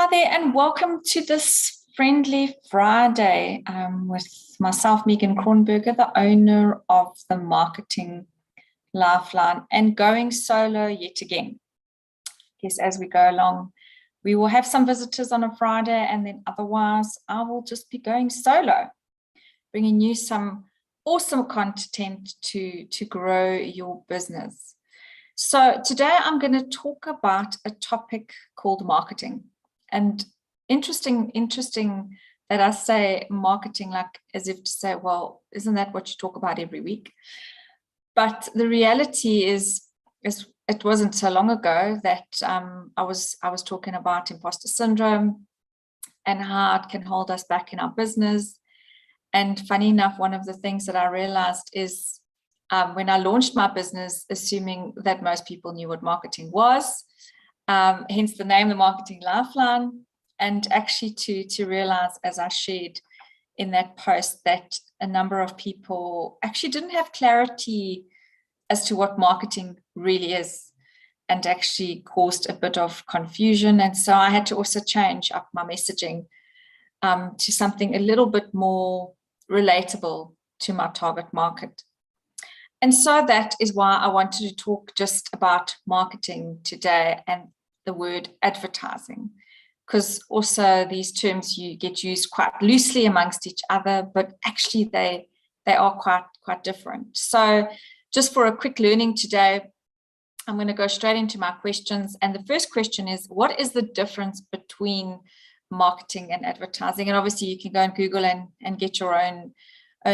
Hi there, and welcome to this Friendly Friday with myself, Megan Kronberger, the owner of the Marketing Lifeline, and going solo yet again. Yes, as we go along, we will have some visitors on a Friday, and then otherwise I will just be going solo, bringing you some awesome content to grow your business. So today I'm going to talk about a topic called marketing. And interesting that I say marketing like as if to say, well, isn't that what you talk about every week? But the reality is it wasn't so long ago that I was talking about imposter syndrome and how it can hold us back in our business. And funny enough, one of the things that I realized is when I launched my business, assuming that most people knew what marketing was, hence the name, the Marketing Lifeline, and actually to realize, as I shared in that post, that a number of people actually didn't have clarity as to what marketing really is, and actually caused a bit of confusion. And so I had to also change up my messaging to something a little bit more relatable to my target market. And so that is why I wanted to talk just about marketing today and the word advertising, because also these terms you get used quite loosely amongst each other, but actually they are quite different. So just for a quick learning today, I'm going to go straight into my questions. And the first question is, what is the difference between marketing and advertising? And obviously you can go and Google and get your own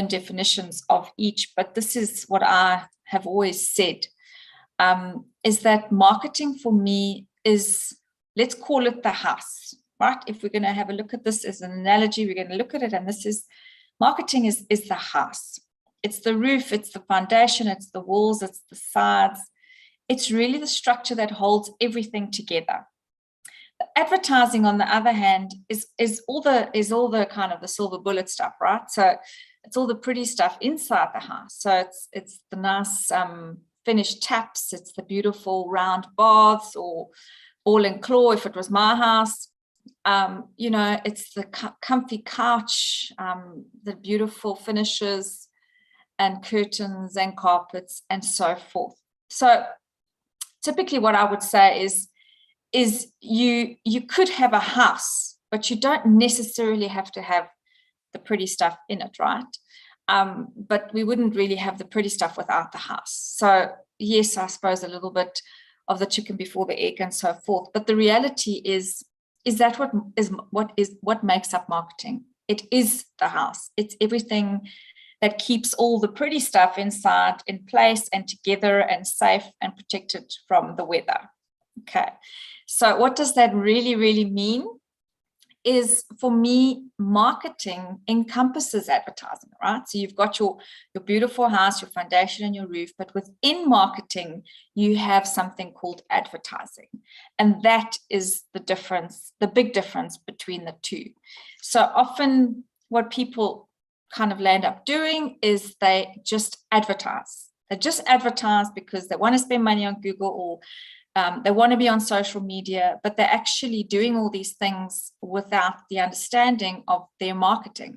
definitions of each, but this is what I have always said, is that marketing for me is, let's call it the house, right? If we're going to have a look at this as an analogy, we're going to look at it, and this is, marketing is the house. It's the roof, it's the foundation, it's the walls, it's the sides. It's really the structure that holds everything together. The advertising, on the other hand, is all the kind of the silver bullet stuff, right? So it's all the pretty stuff inside the house. So it's the nice finished taps, it's the beautiful round baths, or all in claw if it was my house. It's the comfy couch, the beautiful finishes and curtains and carpets and so forth. So typically what I would say is you could have a house, but you don't necessarily have to have the pretty stuff in it, right? But we wouldn't really have the pretty stuff without the house. So yes, I suppose a little bit of the chicken before the egg and so forth. But the reality is that what makes up marketing? It is the house. It's everything that keeps all the pretty stuff inside in place and together and safe and protected from the weather. Okay. So what does that really, really mean? Is, for me, marketing encompasses advertising, right? So you've got your beautiful house, your foundation and your roof, but within marketing, you have something called advertising. And that is the difference, the big difference between the two. So often what people kind of land up doing is they just advertise. They just advertise because they want to spend money on Google, or they want to be on social media, but they're actually doing all these things without the understanding of their marketing.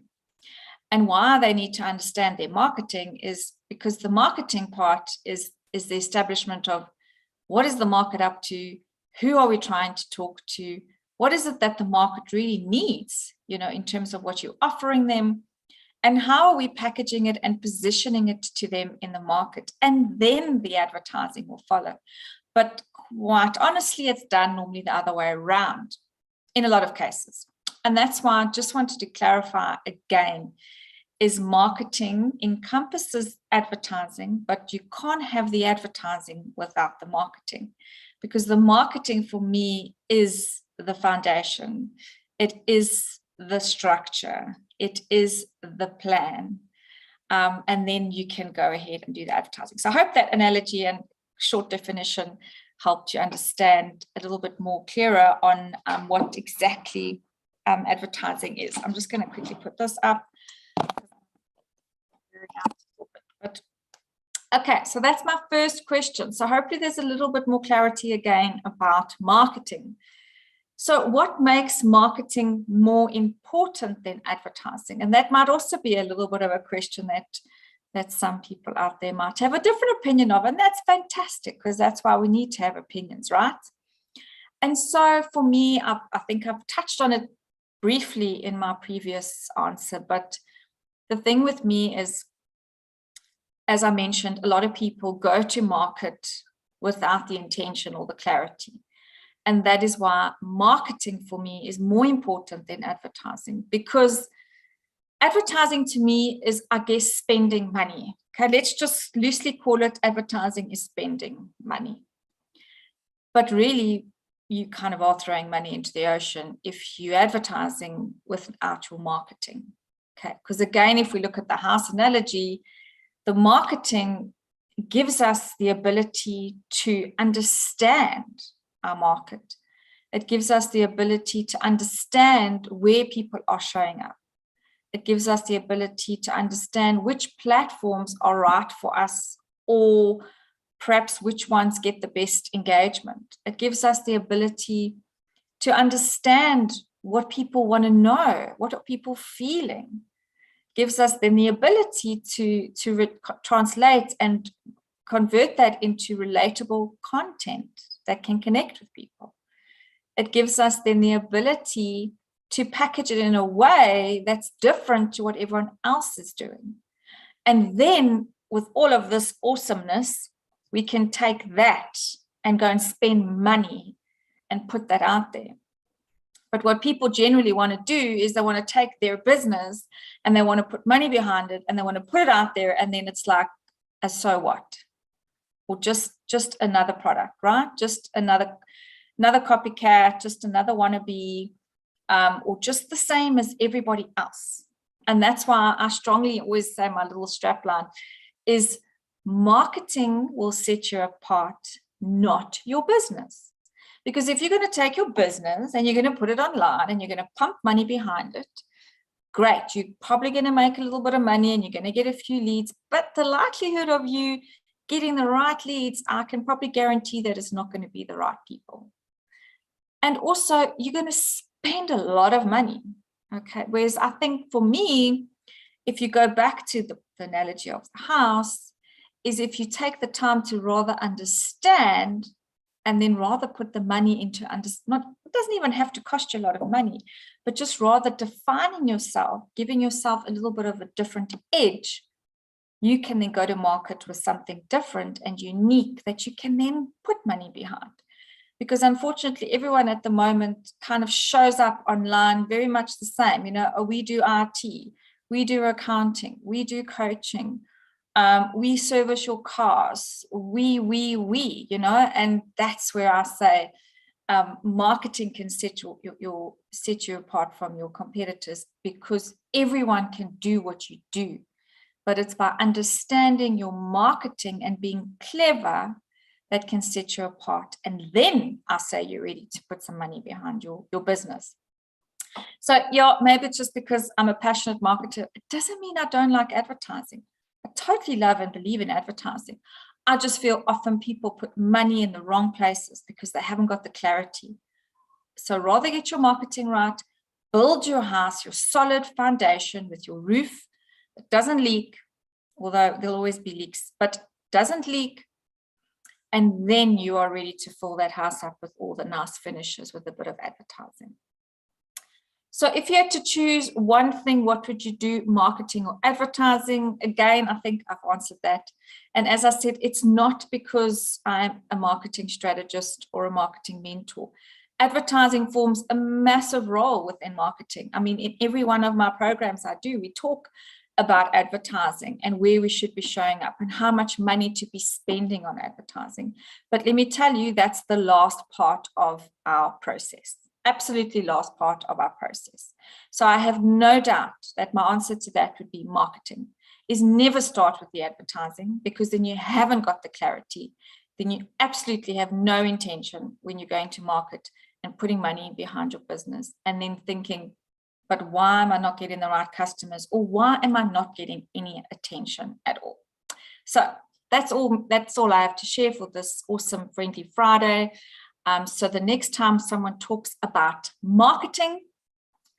And why they need to understand their marketing is because the marketing part is the establishment of what is the market up to, who are we trying to talk to, what is it that the market really needs, in terms of what you're offering them, and how are we packaging it and positioning it to them in the market. And then the advertising will follow. But quite honestly, it's done normally the other way around in a lot of cases. And that's why I just wanted to clarify again, is marketing encompasses advertising, but you can't have the advertising without the marketing, because the marketing for me is the foundation. It is the structure. It is the plan. And then you can go ahead and do the advertising. So I hope that analogy and short definition helped you understand a little bit more clearer on what exactly advertising is. I'm just going to quickly put this up. But okay, so that's my first question. So hopefully there's a little bit more clarity again about marketing. So what makes marketing more important than advertising? And that might also be a little bit of a question that some people out there might have a different opinion of. And that's fantastic, because that's why we need to have opinions, right? And so for me, I think I've touched on it briefly in my previous answer, but the thing with me is, as I mentioned, a lot of people go to market without the intention or the clarity. And that is why marketing for me is more important than advertising, because advertising to me is, I guess, spending money. Okay, let's just loosely call it advertising is spending money. But really, you kind of are throwing money into the ocean if you're advertising without your marketing. Okay, because again, if we look at the house analogy, the marketing gives us the ability to understand our market. It gives us the ability to understand where people are showing up. It gives us the ability to understand which platforms are right for us, or perhaps which ones get the best engagement. It gives us the ability to understand what people want to know, what are people feeling. It gives us then the ability to translate and convert that into relatable content that can connect with people. It gives us then the ability to package it in a way that's different to what everyone else is doing. And then with all of this awesomeness, we can take that and go and spend money and put that out there. But what people generally want to do is they want to take their business and they want to put money behind it and they want to put it out there, and then it's like, so what? Or just another product, right? Just another copycat, just another wannabe, or just the same as everybody else. And that's why I strongly always say, my little strapline is, marketing will set you apart, not your business. Because if you're going to take your business and you're going to put it online and you're going to pump money behind it, great, you're probably going to make a little bit of money and you're going to get a few leads, but the likelihood of you getting the right leads, I can probably guarantee that it's not going to be the right people. And also, you're going to spend a lot of money, okay? Whereas I think for me, if you go back to the analogy of the house, is if you take the time to rather understand and then rather put the money into it doesn't even have to cost you a lot of money, but just rather defining yourself, giving yourself a little bit of a different edge, you can then go to market with something different and unique that you can then put money behind. Because unfortunately, everyone at the moment kind of shows up online very much the same. You know, we do IT, we do accounting, we do coaching, we service your cars, we, you know, and that's where I say marketing can set you apart from your competitors, because everyone can do what you do. But it's by understanding your marketing and being clever that can set you apart. And then I say you're ready to put some money behind your business. So yeah, maybe it's just because I'm a passionate marketer. It doesn't mean I don't like advertising. I totally love and believe in advertising. I just feel often people put money in the wrong places because they haven't got the clarity. So rather get your marketing right, build your house, your solid foundation with your roof that doesn't leak, although there'll always be leaks, but doesn't leak. And then you are ready to fill that house up with all the nice finishes with a bit of advertising. So if you had to choose one thing, what would you do, marketing or advertising? Again, I think I've answered that. And as I said, it's not because I'm a marketing strategist or a marketing mentor. Advertising forms a massive role within marketing. I mean, in every one of my programs we talk about advertising and where we should be showing up and how much money to be spending on advertising. But let me tell you, that's the last part of our process. Absolutely last part of our process. So I have no doubt that my answer to that would be marketing is never start with the advertising, because then you haven't got the clarity. Then you absolutely have no intention when you're going to market and putting money behind your business and then thinking, but why am I not getting the right customers, or why am I not getting any attention at all? So that's all I have to share for this awesome Friendly Friday. So the next time someone talks about marketing,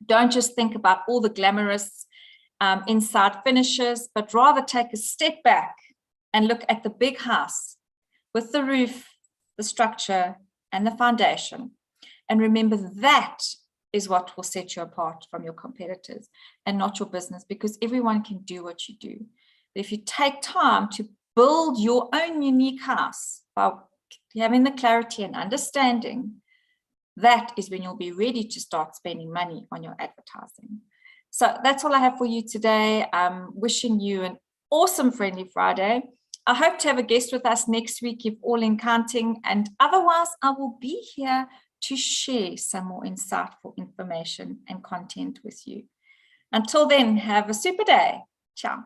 don't just think about all the glamorous inside finishes, but rather take a step back and look at the big house with the roof, the structure, and the foundation. And remember, that is what will set you apart from your competitors and not your business, because everyone can do what you do. But if you take time to build your own unique house by having the clarity and understanding, that is when you'll be ready to start spending money on your advertising. So that's all I have for you today. I'm wishing you an awesome Friendly Friday. I hope to have a guest with us next week if all in counting, and otherwise I will be here to share some more insightful information and content with you. Until then, have a super day. Ciao.